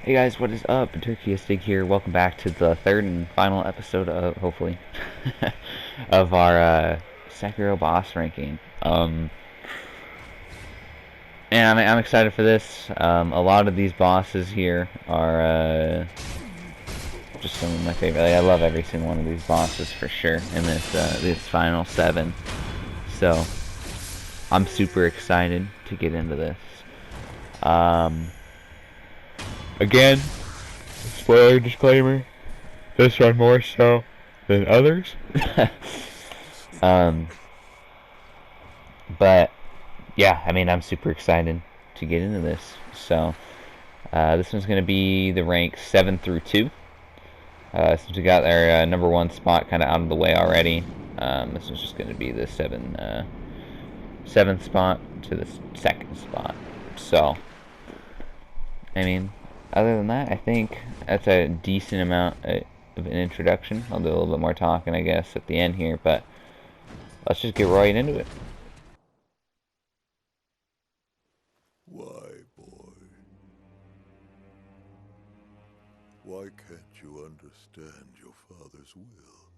Hey guys, what is up? Pt.3 here. Welcome back to the third and final episode of, hopefully, of our Sekiro boss ranking. And I'm excited for this. A lot of these bosses here are just some of my favorite. Like, I love every single one of these bosses for sure in this final 7. So I'm super excited to get into this. Again, spoiler disclaimer, this one more so than others. But yeah, I mean, I'm super excited to get into this. So this one's going to be the rank 7 through 2. Since we got our number 1 spot kind of out of the way already, this is just going to be the 7th spot to the 2nd spot. So, I mean, other than that, I think that's a decent amount of an introduction. I'll do a little bit more talking, I guess, at the end here, but let's just get right into it. Why, boy? Why can't you understand your father's will?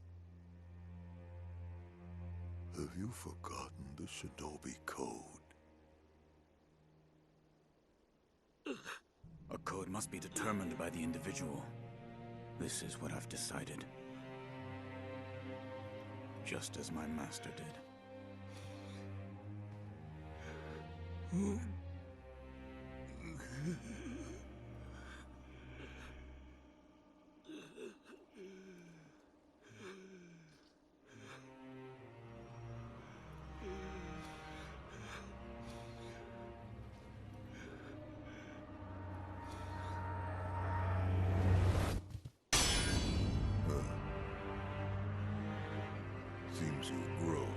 Have you forgotten the Shinobi Code? A code must be determined by the individual. This is what I've decided. Just as my master did. Seems you've grown,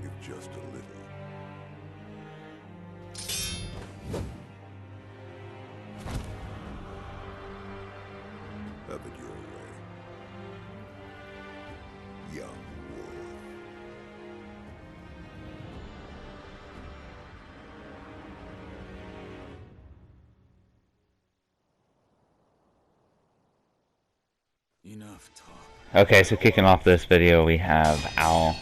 if just a little. Have it your way, young wolf. Enough talk. Okay, so kicking off this video, we have Owl.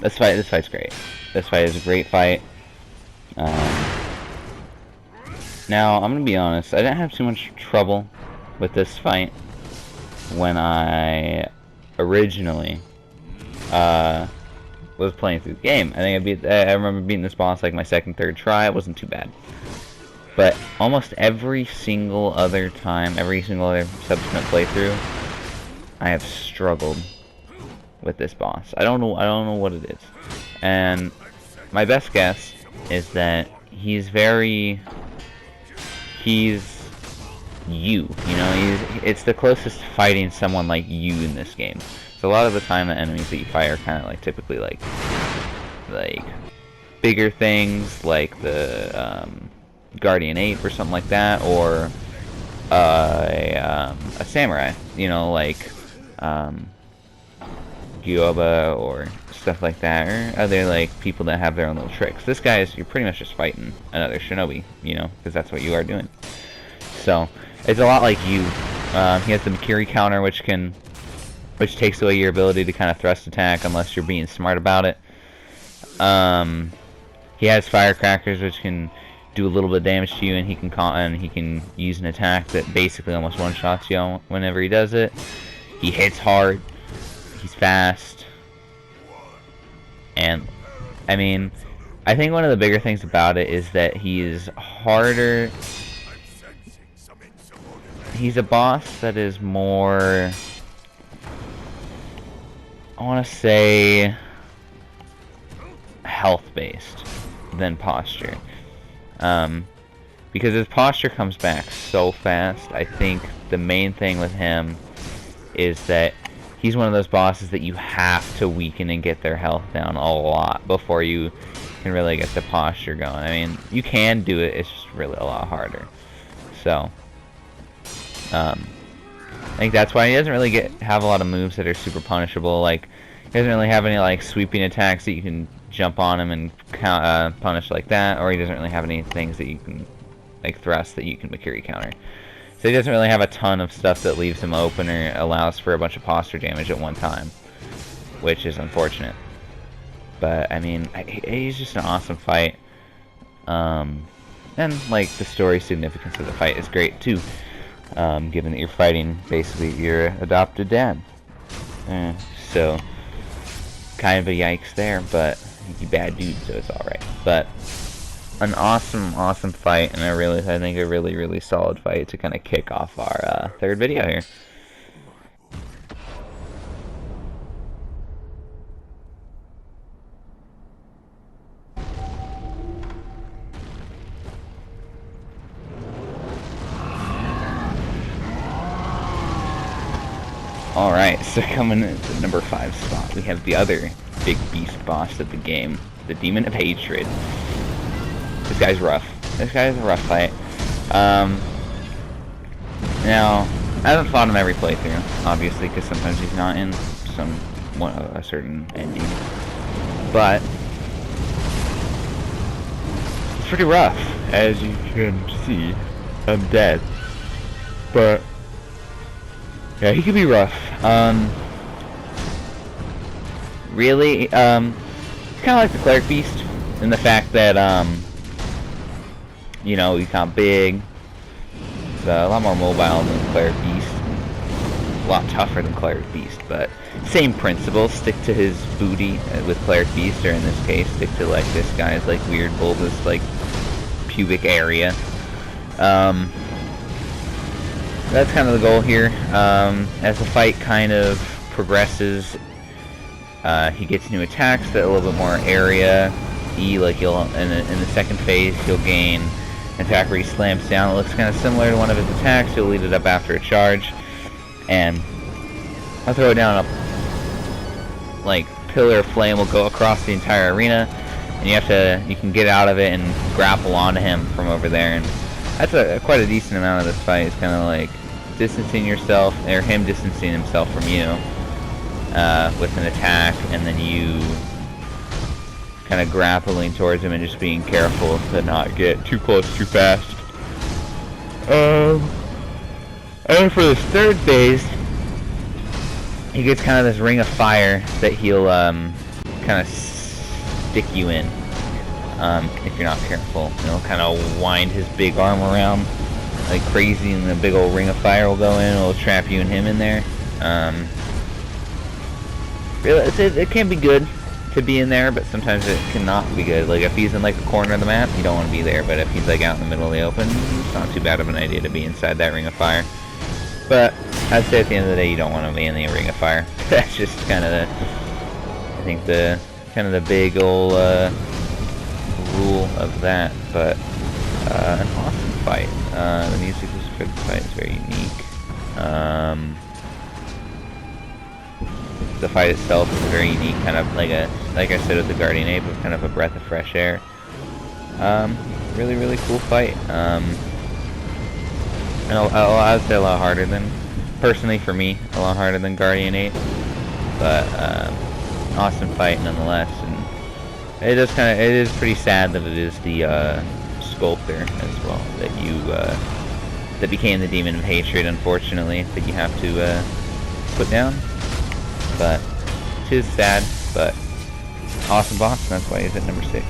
This fight's great. This fight is a great fight. Now, I'm gonna be honest, I didn't have too much trouble with this fight when I originally was playing through the game. I remember beating this boss like my second, third try. It wasn't too bad. But almost every single other time, every single other subsequent playthrough, I have struggled with this boss. I don't know what it is. And my best guess is that he's you. You know, it's the closest to fighting someone like you in this game. So a lot of the time, the enemies that you fight are kind of like typically like bigger things, like the Guardian Ape or something like that, or a samurai, you know, like Gyoba or stuff like that, or other like people that have their own little tricks. This guy you're pretty much just fighting another shinobi, you know, because that's what you are doing. So it's a lot like you. He has the Makiri counter, which takes away your ability to kind of thrust attack unless you're being smart about it. He has firecrackers, which can do a little bit of damage to you, and he can use an attack that basically almost one-shots you whenever he does it. He hits hard. He's fast. And I mean, I think one of the bigger things about it is that he is harder. He's a boss that is more, I want to say, health-based than posture. Because his posture comes back so fast. I think the main thing with him is that he's one of those bosses that you have to weaken and get their health down a lot before you can really get the posture going. I mean, you can do it, it's just really a lot harder. So, I think that's why he doesn't really have a lot of moves that are super punishable. Like, he doesn't really have any like sweeping attacks that you can jump on him and punish like that, or he doesn't really have any things that you can like thrusts that you can Makiri counter. So he doesn't really have a ton of stuff that leaves him open or allows for a bunch of posture damage at one time, which is unfortunate. But I mean, he's just an awesome fight. And like the story significance of the fight is great too, given that you're fighting basically your adopted dad. So kind of a yikes there, but he's a bad dude, so it's all right. But an awesome fight, and I think a really solid fight to kind of kick off our third video here. Alright, so coming into number 5 spot, we have the other big beast boss of the game, the Demon of Hatred. This guy's rough. This guy's a rough fight. Now, I haven't fought him every playthrough, obviously, because sometimes he's not in a certain ending. But it's pretty rough, as you can see. I'm dead. But yeah, he can be rough. Really, he's kind of like the Cleric Beast in the fact that, you know, he's kind of big. He's a lot more mobile than Cleric Beast. A lot tougher than Cleric Beast, but same principle. Stick to his booty with Cleric Beast, or in this case, stick to like this guy's like weird bulbous like pubic area. That's kind of the goal here. As the fight kind of progresses, he gets new attacks that a little bit more area. Like you'll in the second phase, he'll gain an attack where he slams down. It looks kind of similar to one of his attacks. He'll lead it up after a charge, and I'll throw it down. A like pillar of flame will go across the entire arena, and you can get out of it and grapple onto him from over there. And that's quite a decent amount of this fight. It's kind of like distancing yourself, or him distancing himself from you with an attack, and then you kind of grappling towards him and just being careful to not get too close too fast. And then for this third phase, he gets kind of this ring of fire that he'll kind of stick you in. If you're not careful, he'll kind of wind his big arm around like crazy, and the big old ring of fire will go in. It'll trap you and him in there. It can be good to be in there, but sometimes it cannot be good. Like if he's in like the corner of the map, you don't want to be there. But if he's like out in the middle of the open, it's not too bad of an idea to be inside that ring of fire. But I'd say at the end of the day, you don't want to be in the ring of fire. That's just kind of I think the big old rule of that. But an awesome fight. The music for the fight is very unique. The fight itself is very unique, kind of like I said with the Guardian Ape, kind of a breath of fresh air. Really cool fight. And I would say a lot harder than, personally for me, a lot harder than Guardian Ape. But awesome fight nonetheless. And it is pretty sad that it is the sculptor as well that became the Demon of Hatred, unfortunately, that you have to put down. But it is sad, but awesome boss, and that's why he's at number 6.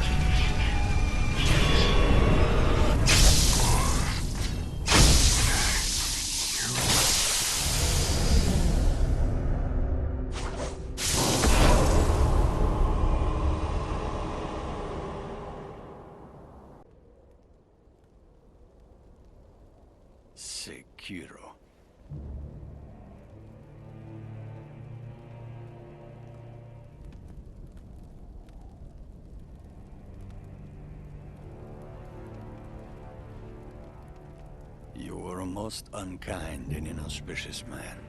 Sekiro. You were a most unkind and inauspicious man.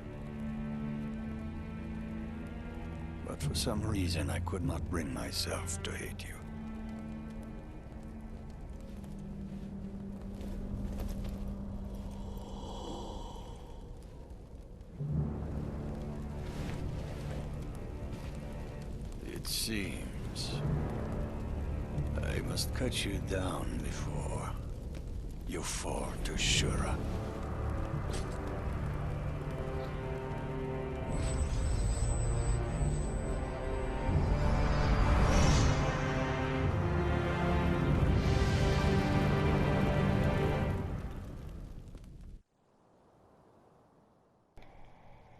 But for some reason, I could not bring myself to hate you. It seems I must cut you down before You fall to Shura.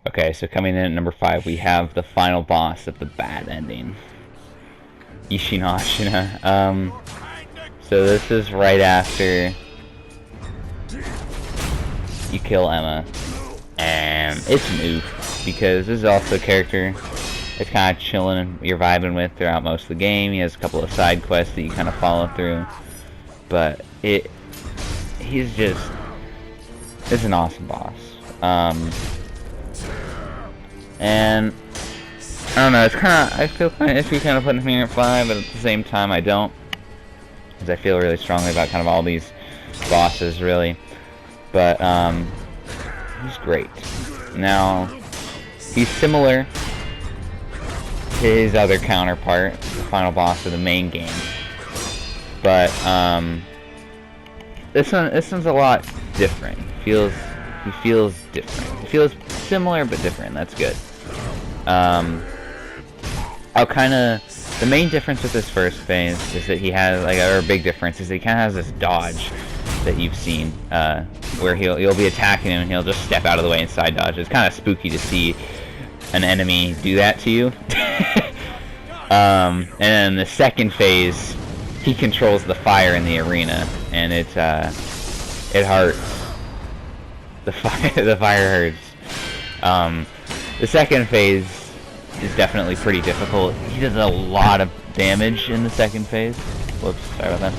Okay, so coming in at number 5, we have the final boss of the bad ending. Ishinashina. So this is right after you kill Emma. And it's an oof, because this is also a character that's kind of chilling and you're vibing with throughout most of the game. He has a couple of side quests that you kind of follow through. But it's an awesome boss. And I don't know, I feel kind of iffy kind of putting him here at 5, but at the same time I don't, because I feel really strongly about kind of all these bosses, really. But he's great. Now, he's similar to his other counterpart, the final boss of the main game. But this one's a lot different. He feels different. He feels similar but different. That's good. The main difference with this first phase is that he has, or a big difference is that he kind of has this dodge that you've seen, where you'll be attacking him and he'll just step out of the way and side dodge. It's kind of spooky to see an enemy do that to you. And then the second phase, he controls the fire in the arena, and it hurts. The fire hurts. The second phase is definitely pretty difficult. He does a lot of damage in the second phase. Whoops, sorry about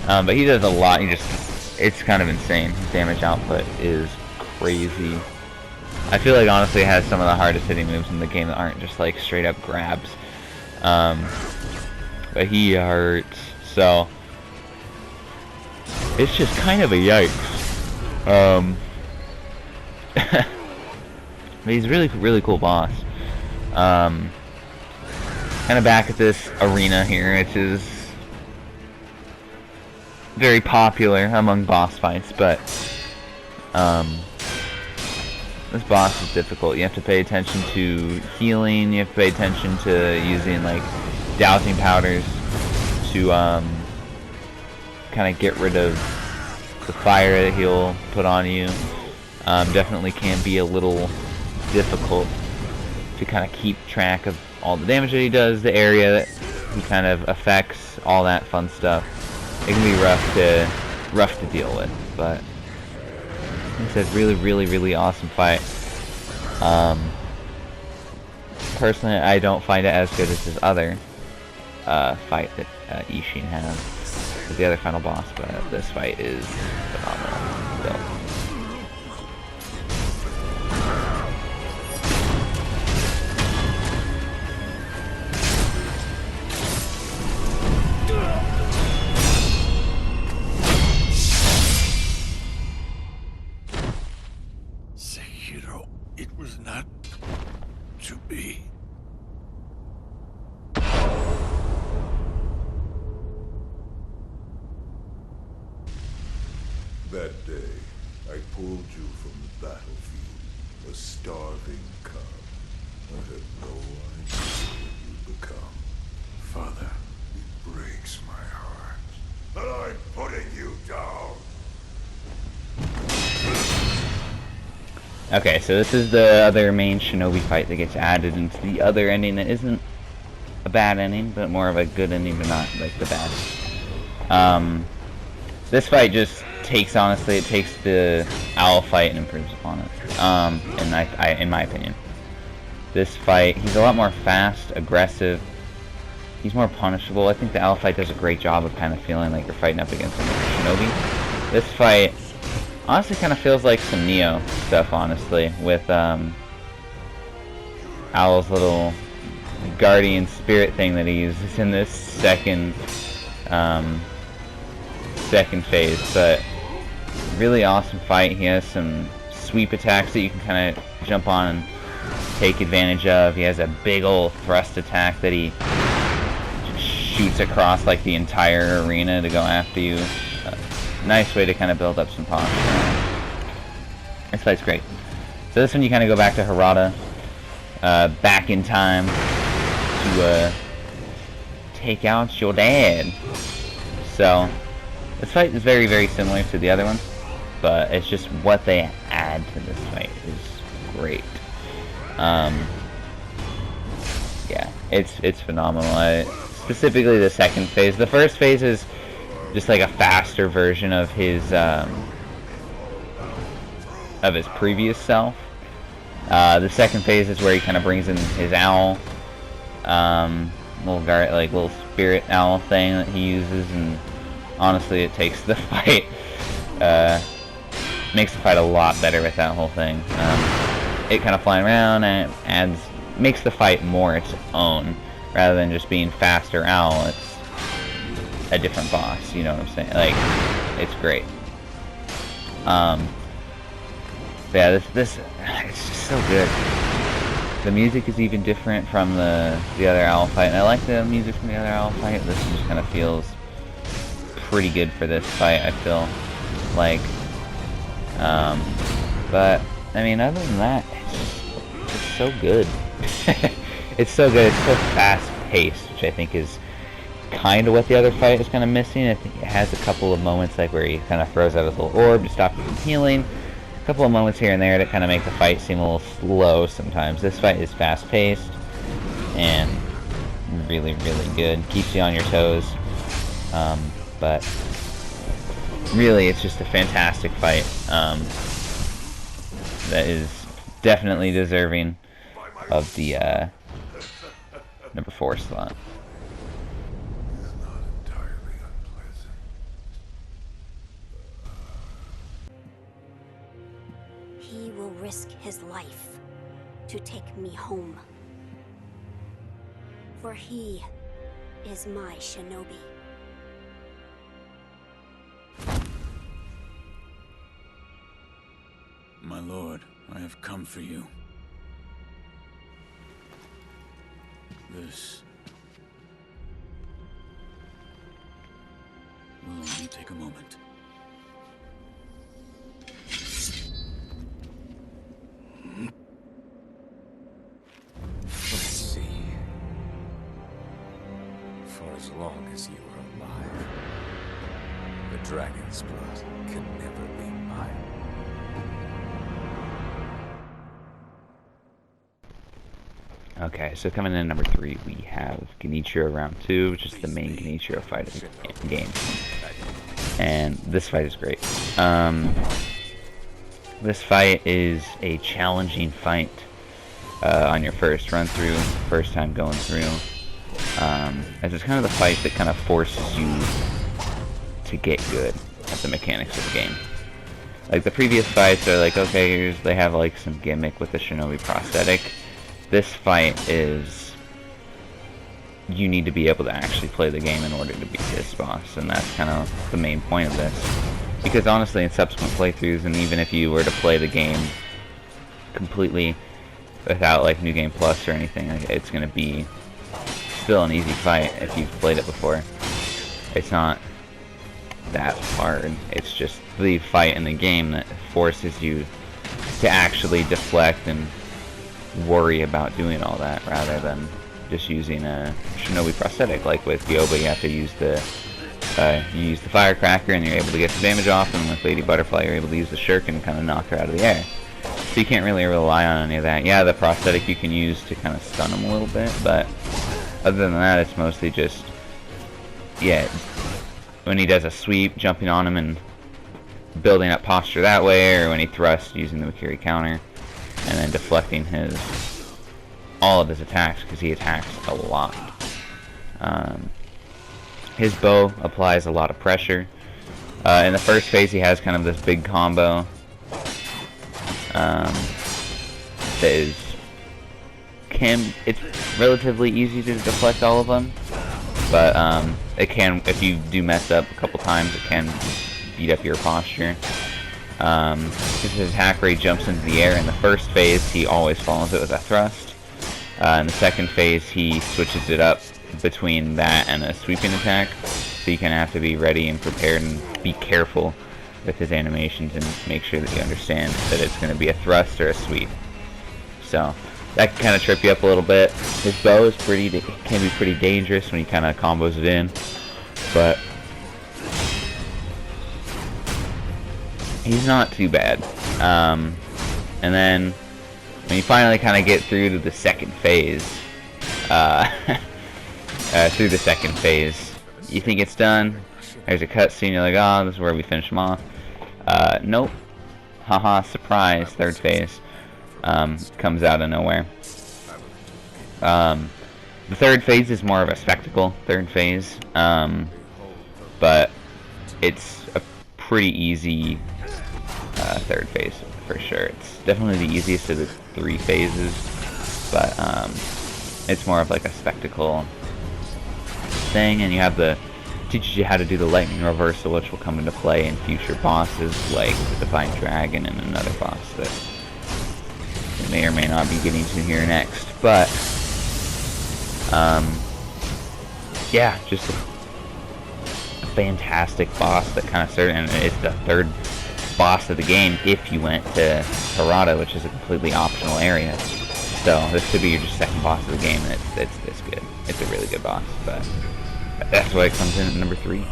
that. But he does a lot. It's kind of insane. His damage output is crazy. I feel like honestly it has some of the hardest hitting moves in the game that aren't just like straight up grabs. But he hurts. So it's just kind of a yikes. But he's really cool boss. Kind of back at this arena here, which is very popular among boss fights, but this boss is difficult. You have to pay attention to healing, you have to pay attention to using like dowsing powders to kind of get rid of the fire that he'll put on you. Definitely can be a little difficult to kind of keep track of all the damage that he does, the area that he kind of affects, all that fun stuff. It can be rough to deal with, but it's a really awesome fight. Personally, I don't find it as good as his other fight that Ishin has with the other final boss, but this fight is phenomenal. So. Sekiro, it was not to be. That day, I pulled you from the battlefield, a starving cub. I had no idea what you'd become. Father, it breaks my heart that I'm putting you down. Okay, so this is the other main shinobi fight that gets added into the other ending that isn't a bad ending, but more of a good ending, but not like the bad. This fight just takes the owl fight and improves upon it. In my opinion, this fight, he's a lot more fast, aggressive. He's more punishable. I think the owl fight does a great job of kind of feeling like you're fighting up against a shinobi. This fight honestly kind of feels like some Neo stuff, honestly, with Owl's little guardian spirit thing that he uses in this second phase. But really awesome fight. He has some sweep attacks that you can kind of jump on and take advantage of. He has a big old thrust attack that he shoots across like the entire arena to go after you. nice way to kind of build up some posture. This fight's great. So this one you kind of go back to Harada, back in time to take out your dad. So this fight is very, very similar to the other one, but it's just what they add to this fight is great. Yeah, it's phenomenal. Specifically the second phase. The first phase is just like a faster version of his previous self. The second phase is where he kind of brings in his owl, little spirit owl thing that he uses, and honestly, it takes the fight, makes the fight a lot better with that whole thing. It kind of flying around and makes the fight more its own, rather than just being faster owl. It's a different boss, you know what I'm saying? Like, it's great. Yeah, this it's just so good. The music is even different from the other owl fight, and I like the music from the other owl fight. This one just kind of feels pretty good for this fight, I feel like. But I mean, other than that, it's so good. It's so good. It's so fast-paced, which I think is kind of what the other fight is kind of missing. I think it has a couple of moments like where he kind of throws out his little orb to stop you from healing. A couple of moments here and there that kind of make the fight seem a little slow sometimes. This fight is fast-paced and really, really good. Keeps you on your toes. But really, it's just a fantastic fight that is definitely deserving of the number 4 slot. It's not entirely unpleasant. He will risk his life to take me home. For he is my shinobi. My lord, I have come for you. This will only take a moment. Let's see. For as long as you are alive, the dragon's blood can never be mine. Okay, so coming in at number 3, we have Genichiro Round 2, which is the main Genichiro fight of the game. And this fight is great. This fight is a challenging fight on your first run through, first time going through. As it's kind of the fight that kind of forces you to get good at the mechanics of the game. Like the previous fights are like, okay, they have like some gimmick with the shinobi prosthetic. This fight is, you need to be able to actually play the game in order to beat this boss, and that's kind of the main point of this. Because honestly, in subsequent playthroughs, and even if you were to play the game completely without like New Game Plus or anything, it's going to be still an easy fight if you've played it before. It's not that hard, it's just the fight in the game that forces you to actually deflect and worry about doing all that, rather than just using a shinobi prosthetic. Like with Gyoba, you have to use the firecracker and you're able to get some damage off, and with Lady Butterfly you're able to use the shuriken and kind of knock her out of the air. So you can't really rely on any of that. Yeah, the prosthetic you can use to kind of stun him a little bit, but other than that, it's mostly just, yeah, when he does a sweep, jumping on him and building up posture that way, or when he thrusts, using the Makiri counter, and then deflecting all of his attacks, because he attacks a lot. His bow applies a lot of pressure. In the first phase, he has kind of this big combo that it's relatively easy to deflect all of them, but it can, if you do mess up a couple times, it can beat up your posture. His attack rate jumps into the air. In the first phase, he always follows it with a thrust. In the second phase, he switches it up between that and a sweeping attack. So you kind of have to be ready and prepared and be careful with his animations and make sure that you understand that it's going to be a thrust or a sweep. So that can kind of trip you up a little bit. His bow is can be pretty dangerous when he kind of combos it in, but he's not too bad. And then when you finally kind of get through to the second phase, you think it's done. There's a cutscene. You're like, oh, this is where we finish him off. Nope. Haha, surprise. Third phase comes out of nowhere. The third phase is more of a spectacle. Third phase, but it's a pretty easy third phase for sure. It's definitely the easiest of the 3 phases, but it's more of like a spectacle thing, and you have teaches you how to do the lightning reversal, which will come into play in future bosses like the Divine Dragon and another boss that we may or may not be getting to here next. But yeah, just a fantastic boss that kind of started, and it's the third boss of the game if you went to Harada, which is a completely optional area. So this could be your just second boss of the game, and it's this good. It's a really good boss, but that's why it comes in at number 3.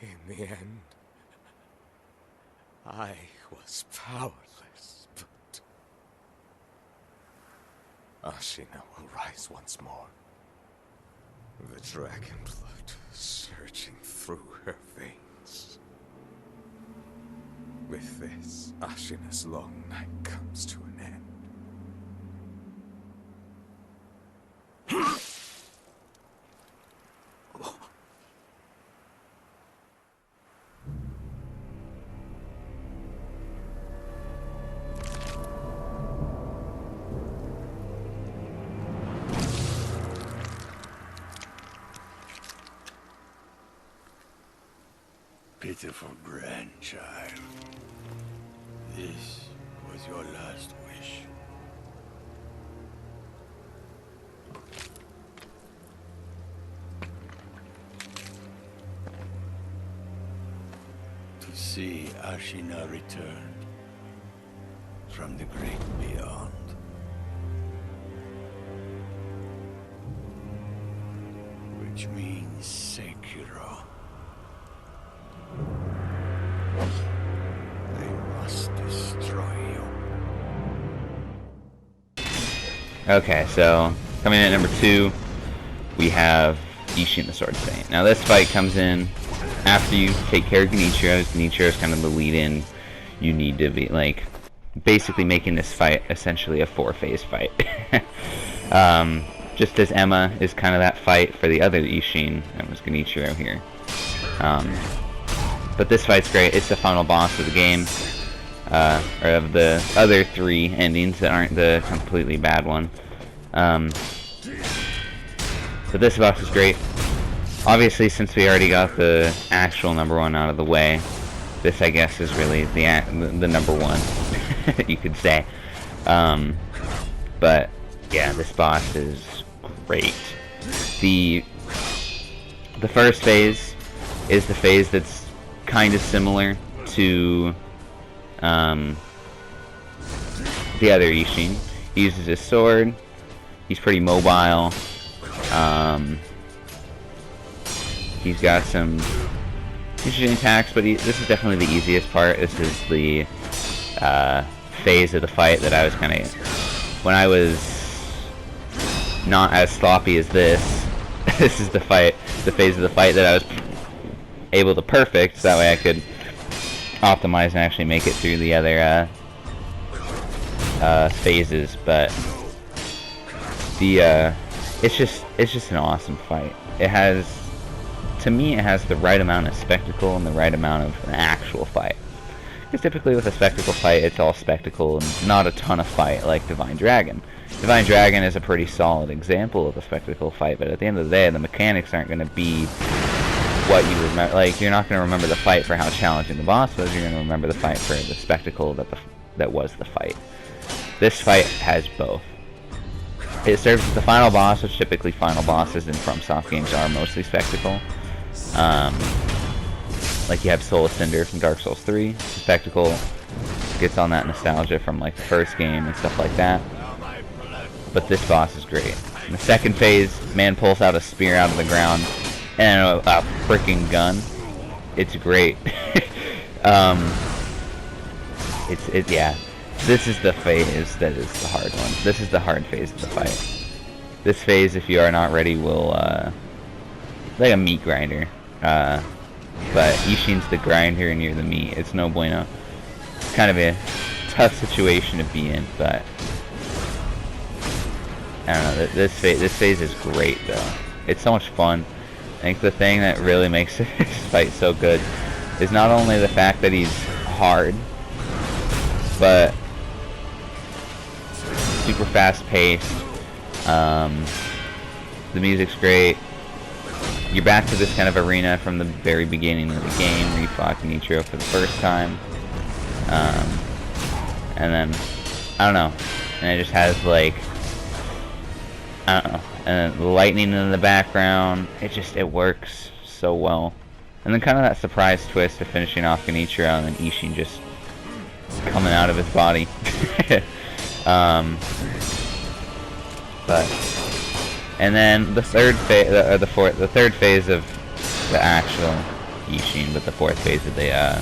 In the end, I was powerless, but Ashina will rise once more. The dragon blood surging through her veins. With this, Ashina's long night comes to an end. Pitiful grandchild. This was your last wish. To see Ashina return from the great beyond. Which means Sekiro. They must destroy you. Okay, so coming in at number 2, we have Ishin the Sword Saint. Now this fight comes in after you take care of Genichiro. Genichiro is kind of the lead-in. You need to be, like, basically making this fight essentially a 4-phase fight. Just as Emma is kind of that fight for the other Ishin, that was Genichiro here. But this fight's great. It's the final boss of the game, or of the other 3 endings that aren't the completely bad one. But this boss is great. Obviously, since we already got the actual number 1 out of the way, this, I guess, is really the number 1, you could say. But yeah, this boss is great. The first phase is the phase that's kind of similar to the other Ishin. He uses his sword. He's pretty mobile. He's got some interesting attacks, but this is definitely the easiest part. This is the phase of the fight that I was kind of, when I was not as sloppy as this. This is the phase of the fight that I was able to perfect, so that way I could optimize and actually make it through the other phases. But it's just an awesome fight. It has, to me, it has the right amount of spectacle and the right amount of an actual fight. Because typically with a spectacle fight, it's all spectacle and not a ton of fight like Divine Dragon. Divine Dragon is a pretty solid example of a spectacle fight, but at the end of the day, the mechanics aren't going to be what you remember. Like, you're not going to remember the fight for how challenging the boss was, you're going to remember the fight for the spectacle that was the fight. This fight has both. It serves as the final boss, which typically final bosses in FromSoft games are mostly spectacle. Like you have Soul of Cinder from Dark Souls 3. The spectacle gets on that nostalgia from like the first game and stuff like that. But this boss is great. In the second phase, man pulls out a spear out of the ground and a freaking gun. It's great. Yeah. This is the phase that is the hard one. This is the hard phase of the fight. This phase, if you are not ready, will like a meat grinder. But Ishin's the grinder and you're the meat. It's no bueno. It's kind of a tough situation to be in, but I don't know. This phase is great though. It's so much fun. I think the thing that really makes this fight so good is not only the fact that he's hard, but super fast paced. The music's great. You're back to this kind of arena from the very beginning of the game where you fought Nitro for the first time. And then, I don't know, and it just has like, I don't know, and the lightning in the background, it works so well. And then kind of that surprise twist of finishing off Nitro and then Ishin just coming out of his body. And then the third phase, the third phase of the actual Ishin, but the fourth phase of the, I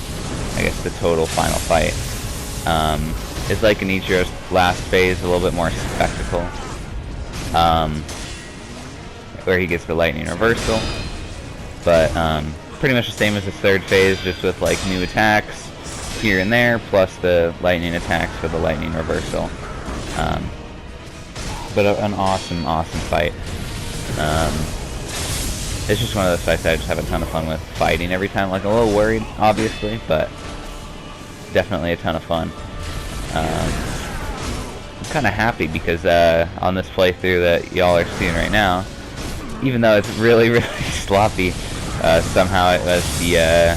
guess the total final fight, is like Inichiro's last phase, a little bit more spectacle, where he gets the lightning reversal, but pretty much the same as his third phase, just with like new attacks here and there, plus the lightning attacks for the lightning reversal. But an awesome fight. It's just one of those fights I just have a ton of fun with fighting every time. Like, a little worried, obviously, but definitely a ton of fun. I'm kind of happy because on this playthrough that y'all are seeing right now, even though it's really, really sloppy, somehow it was the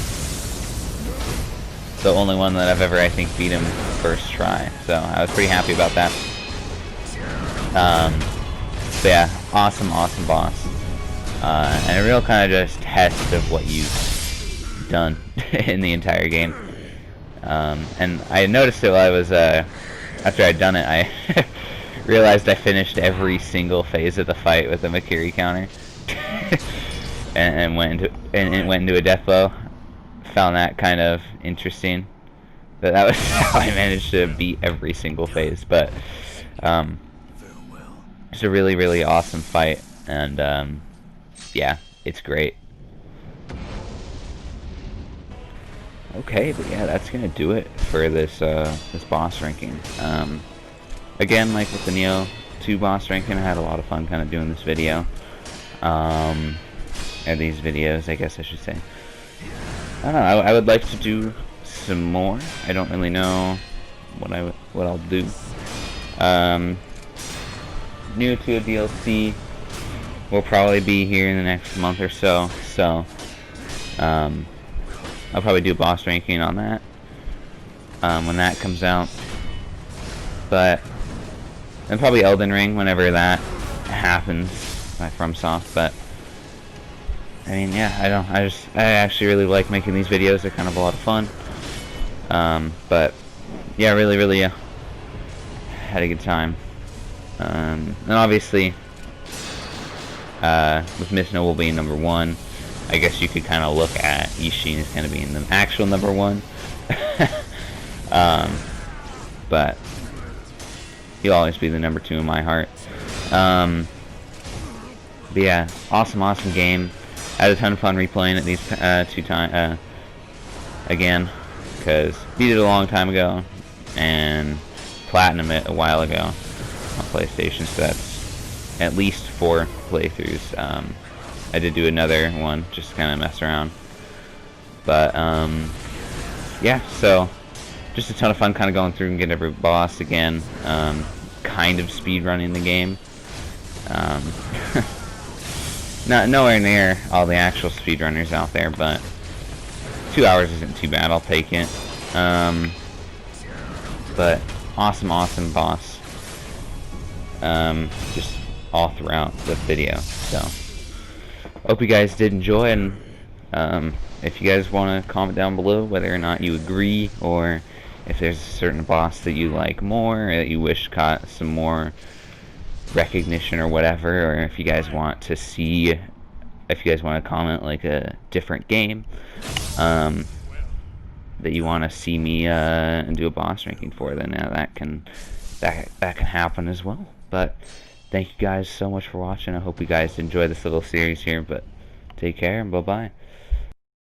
only one that I've ever, I think, beat him first try. So I was pretty happy about that. But yeah, awesome boss. And a real kind of just test of what you've done in the entire game. And I noticed it while I was, after I'd done it, I realized I finished every single phase of the fight with a Makiri counter. and went into a death blow. Found that kind of interesting. But that was how I managed to beat every single phase. But it's a really, really awesome fight, and yeah, it's great. Okay, but yeah, that's gonna do it for this this boss ranking. Again, like with the Neo 2 boss ranking, I had a lot of fun kind of doing this video, or these videos, I guess I should say. I don't know. I would like to do some more. I don't really know what I'll do. New to a DLC will probably be here in the next month or so. So I'll probably do boss ranking on that when that comes out. But and probably Elden Ring whenever that happens by FromSoft. But I mean, yeah, I actually really like making these videos. They're kind of a lot of fun. But yeah, really had a good time. And obviously, with Miss Noble being number 1, I guess you could kind of look at Ishin as kind of being the actual number 1. But he'll always be the number 2 in my heart. But yeah, awesome game. I had a ton of fun replaying it these 2 times again, because beat it a long time ago and platinum it a while ago on PlayStation, so that's at least 4 playthroughs. I did do another one just to kind of mess around, but yeah, so just a ton of fun kind of going through and getting every boss again. Kind of speed running the game. Not nowhere near all the actual speedrunners out there, but 2 hours isn't too bad. I'll take it. But awesome boss. Just all throughout the video. So hope you guys did enjoy, and if you guys want to comment down below whether or not you agree, or if there's a certain boss that you like more, or that you wish got some more recognition or whatever, or if you guys want to see, if you guys want to comment like a different game that you want to see me do a boss ranking for, then that can happen as well. But thank you guys so much for watching. I hope you guys enjoy this little series here, but take care and bye bye.